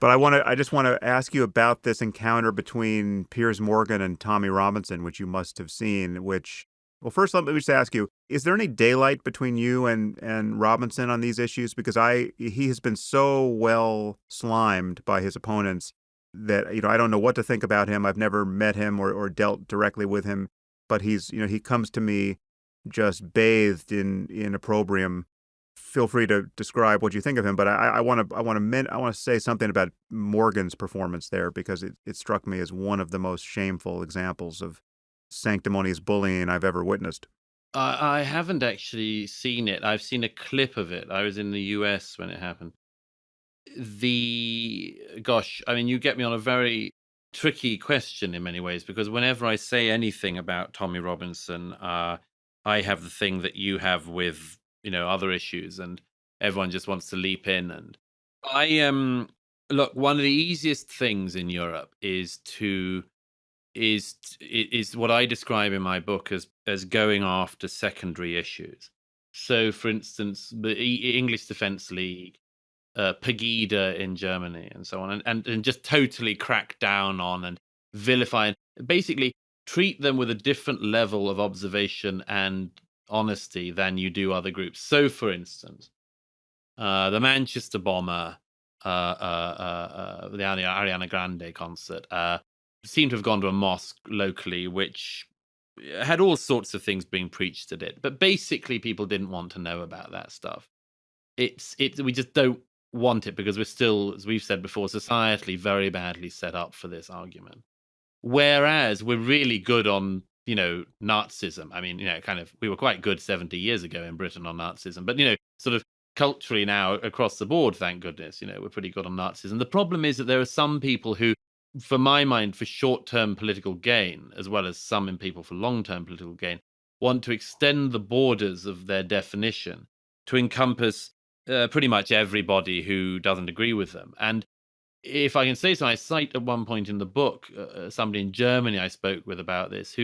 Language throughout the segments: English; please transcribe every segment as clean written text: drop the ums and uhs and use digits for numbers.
But I just want to ask you about this encounter between Piers Morgan and Tommy Robinson, which you must have seen. Well, first let me just ask you: is there any daylight between you and Robinson on these issues? Because he has been so well slimed by his opponents that I don't know what to think about him. I've never met him or dealt directly with him, but he comes to me just bathed in opprobrium. Feel free to describe what you think of him, but I want to say something about Morgan's performance there because it struck me as one of the most shameful examples of sanctimonious bullying I've ever witnessed. I haven't actually seen it. I've seen a clip of it. I was in the US when it happened. Gosh, I mean, you get me on a very tricky question in many ways because whenever I say anything about Tommy Robinson, I have the thing that you have with, other issues, and everyone just wants to leap in. And I look, one of the easiest things in Europe is what I describe in my book as going after secondary issues. So, for instance, the English Defence League, Pegida in Germany, and so on, and just totally crack down on and vilify, and basically treat them with a different level of observation and honesty than you do other groups. So, for instance, the Manchester bomber, the Ariana Grande concert, seemed to have gone to a mosque locally, which had all sorts of things being preached at it. But basically, people didn't want to know about that stuff. We just don't want it because we're still, as we've said before, societally very badly set up for this argument. Whereas we're really good on, Nazism. I mean, kind of, we were quite good 70 years ago in Britain on Nazism, but, sort of culturally now across the board, thank goodness, we're pretty good on Nazism. The problem is that there are some people who, for my mind, for short term political gain, as well as some in people for long term political gain, want to extend the borders of their definition to encompass pretty much everybody who doesn't agree with them. And if I can say so, I cite at one point in the book somebody in Germany I spoke with about this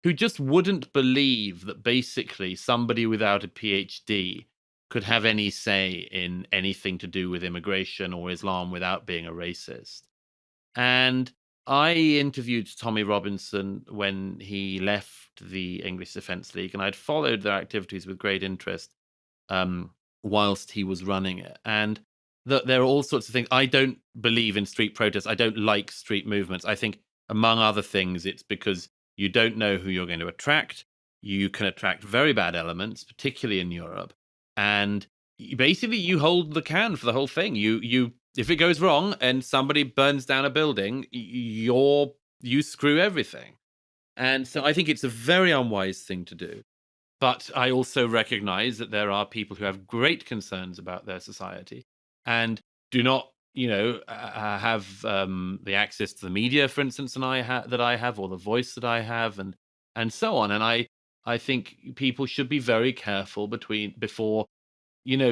who just wouldn't believe that basically somebody without a PhD could have any say in anything to do with immigration or Islam without being a racist. And I interviewed Tommy Robinson when he left the English Defence League, and I'd followed their activities with great interest um, whilst he was running it. And there are all sorts of things. I don't believe in street protests. I don't like street movements. I think, among other things, it's because you don't know who you're going to attract. You can attract very bad elements, particularly in Europe, and basically you hold the can for the whole thing. You if it goes wrong and somebody burns down a building, you screw everything. And so I think it's a very unwise thing to do. But I also recognize that there are people who have great concerns about their society and do not, have the access to the media, for instance, that I have, or the voice that I have, and so on. And I think people should be very careful before,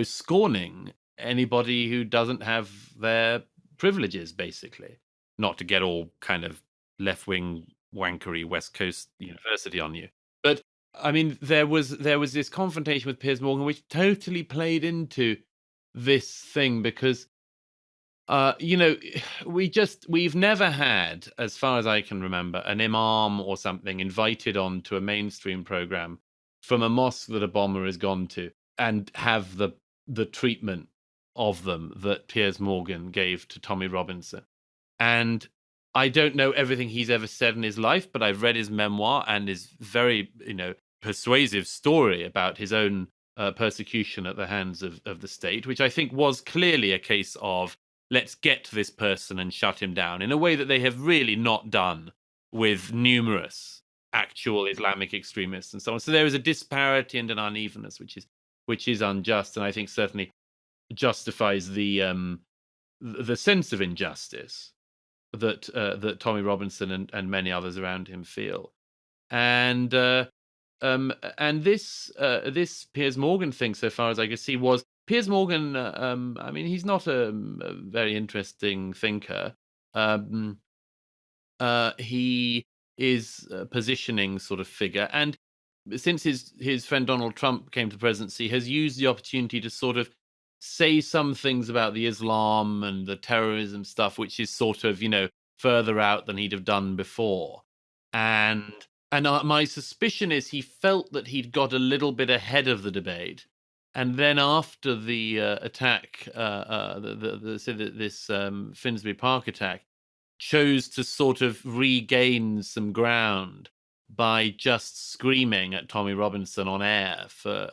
scorning anybody who doesn't have their privileges, basically. Not to get all kind of left wing wankery West Coast university on you. But I mean, there was this confrontation with Piers Morgan, which totally played into this thing because, you know, we've never had, as far as I can remember, an imam or something invited on to a mainstream program from a mosque that a bomber has gone to and have the treatment of them that Piers Morgan gave to Tommy Robinson. And I don't know everything he's ever said in his life, but I've read his memoir and his very, persuasive story about his own persecution at the hands of the state, which I think was clearly a case of let's get to this person and shut him down in a way that they have really not done with numerous actual Islamic extremists and so on. So there is a disparity and an unevenness which is unjust, and I think certainly justifies the sense of injustice that Tommy Robinson and many others around him feel. And this Piers Morgan thing, so far as I could see, was Piers Morgan. I mean, he's not a very interesting thinker. Um, he is a positioning sort of figure, and since his friend Donald Trump came to the presidency, has used the opportunity to sort of say some things about the Islam and the terrorism stuff, which is sort of, further out than he'd have done before. And my suspicion is he felt that he'd got a little bit ahead of the debate. And then after the attack, this Finsbury Park attack, chose to sort of regain some ground by just screaming at Tommy Robinson on air for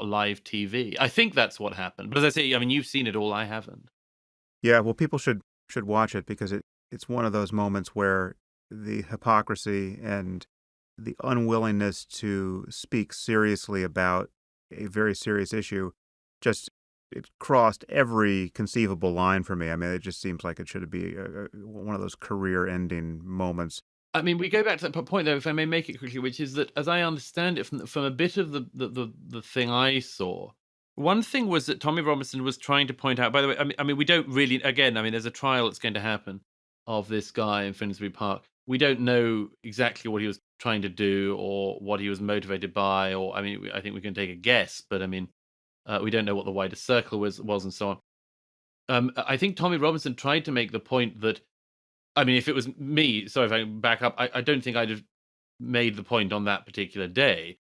live TV. I think that's what happened. But as I say, I mean, you've seen it all. I haven't. Yeah, well, people should watch it because it's one of those moments where the hypocrisy and the unwillingness to speak seriously about a very serious issue just it crossed every conceivable line for me. I mean, it just seems like it should be one of those career-ending moments. I mean, we go back to that point, though, if I may make it quickly, which is that, as I understand it from a bit of the thing I saw, one thing was that Tommy Robinson was trying to point out. By the way, I mean, we don't really. Again, I mean, there's a trial that's going to happen of this guy in Finsbury Park. We don't know exactly what he was trying to do or what he was motivated by, or I mean, I think we can take a guess, but I mean, we don't know what the wider circle was, and so on. I think Tommy Robinson tried to make the point that, I mean, if it was me, sorry if I back up, I don't think I'd have made the point on that particular day.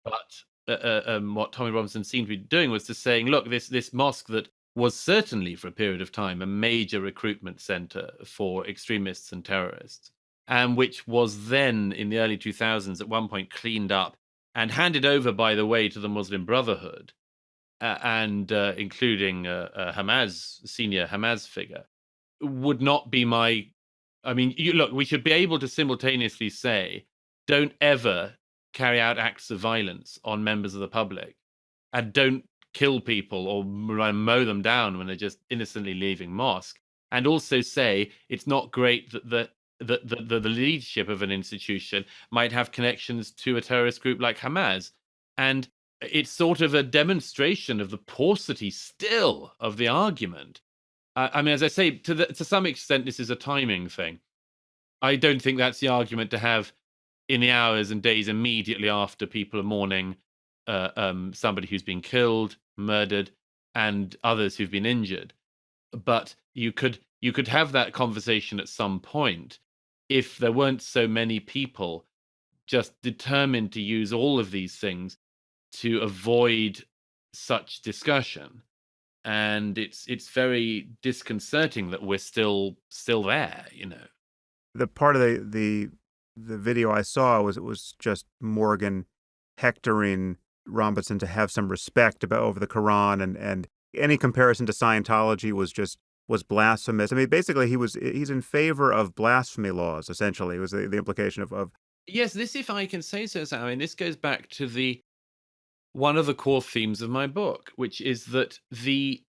But what Tommy Robinson seemed to be doing was to saying, look, this mosque that was certainly for a period of time a major recruitment center for extremists and terrorists, and which was then in the early 2000s at one point cleaned up and handed over, by the way, to the Muslim Brotherhood, and including Hamas, senior Hamas figure, would not be my. I mean, look, we should be able to simultaneously say, don't ever carry out acts of violence on members of the public, and don't kill people or mow them down when they're just innocently leaving mosque, and also say it's not great that the leadership of an institution might have connections to a terrorist group like Hamas. And it's sort of a demonstration of the paucity still of the argument. I mean, as I say, to some extent, this is a timing thing. I don't think that's the argument to have in the hours and days immediately after people are mourning somebody who's been killed, murdered, and others who've been injured. But you could have that conversation at some point if there weren't so many people just determined to use all of these things to avoid such discussion. And it's very disconcerting that we're still there, The part of the video I saw was it was just Morgan hectoring Robinson to have some respect about over the Quran, and any comparison to Scientology was blasphemous. I mean, basically he's in favor of blasphemy laws. Essentially, was the implication of. Yes, this, if I can say so, Sam, I mean, this goes back to one of the core themes of my book, which is that the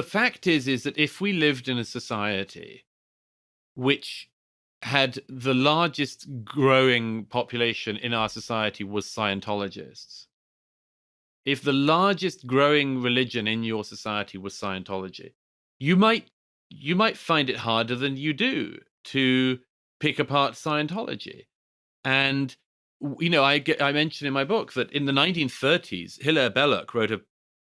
fact is that if we lived in a society which had the largest growing population in our society was Scientologists, if the largest growing religion in your society was Scientology, you might find it harder than you do to pick apart Scientology. And I mentioned in my book that in the 1930s, Hilaire Belloc wrote a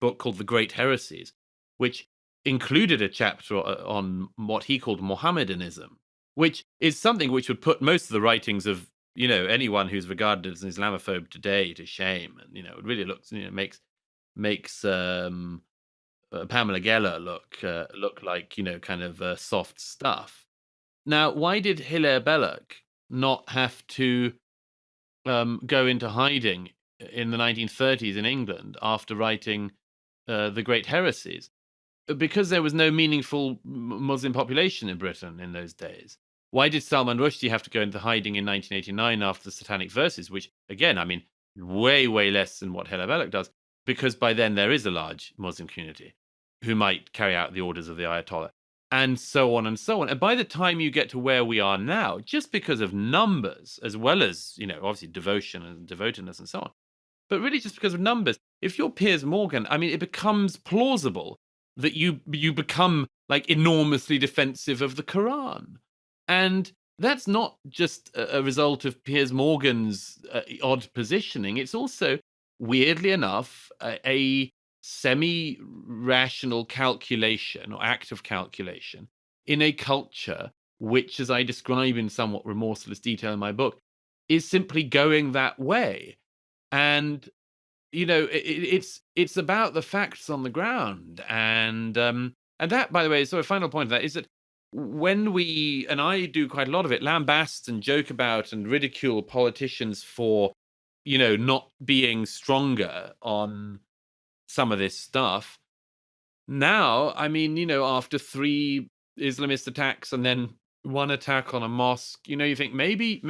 book called The Great Heresies, which included a chapter on what he called Mohammedanism, which is something which would put most of the writings of anyone who's regarded as an Islamophobe today to shame. And it really looks makes Pamela Geller look like kind of soft stuff. Now, why did Hilaire Belloc not have to go into hiding in the 1930s in England after writing The Great Heresies? Because there was no meaningful Muslim population in Britain in those days. Why did Salman Rushdie have to go into hiding in 1989 after the Satanic Verses, which, again, I mean, way, way less than what Hilaire Belloc does, because by then there is a large Muslim community who might carry out the orders of the Ayatollah, and so on and so on. And by the time you get to where we are now, just because of numbers, as well as, obviously devotion and devotedness and so on, but really just because of numbers, if you're Piers Morgan, I mean, it becomes plausible that you become like enormously defensive of the Quran. And that's not just a result of Piers Morgan's odd positioning. It's also, weirdly enough, a semi-rational calculation or act of calculation in a culture which, as I describe in somewhat remorseless detail in my book, is simply going that way. And it's about the facts on the ground, and that, by the way, sort of final point of that is that when we, and I do quite a lot of it, lambast and joke about and ridicule politicians for not being stronger on some of this stuff. Now, I mean, after 3 Islamist attacks and then 1 attack on a mosque, you think maybe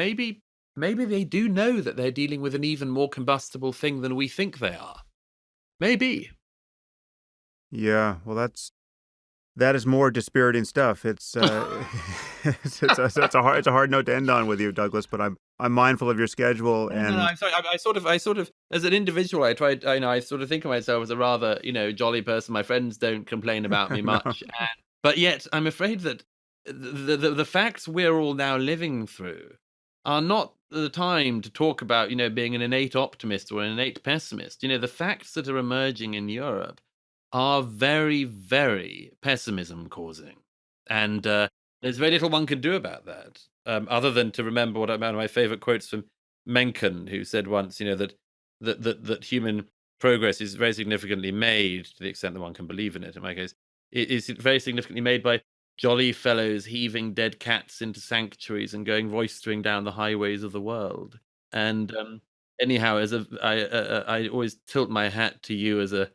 they do know that they're dealing with an even more combustible thing than we think they are. Maybe. Yeah, well, that is more dispiriting stuff. It's it's a hard note to end on with you, Douglas. But I'm mindful of your schedule, No, no, and I'm sorry. I sort of, as an individual, I sort of think of myself as a rather, jolly person. My friends don't complain about me no, much, but yet I'm afraid that the facts we're all now living through are not the time to talk about, being an innate optimist or an innate pessimist. The facts that are emerging in Europe are very, very pessimism causing, and there's very little one can do about that, other than to remember one of my favorite quotes from Mencken, who said once, that human progress is very significantly made, to the extent that one can believe in it. In my case, it is very significantly made by jolly fellows heaving dead cats into sanctuaries and going roistering down the highways of the world. And anyhow, I always tilt my hat to you as a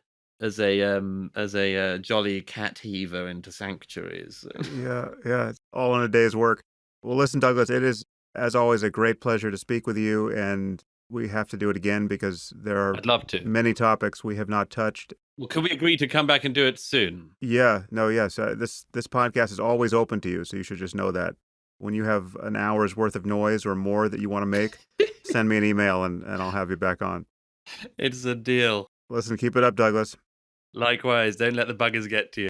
jolly cat heaver into sanctuaries. yeah, yeah, it's all in a day's work. Well, listen, Douglas, it is as always a great pleasure to speak with you, and we have to do it again because there are I'd love to. many topics we have not touched. Well, can we agree to come back and do it soon? Yeah, no, yes. This podcast is always open to you, so you should just know that. When you have an hour's worth of noise or more that you want to make, send me an email and I'll have you back on. It's a deal. Listen, keep it up, Douglas. Likewise, don't let the buggers get to you.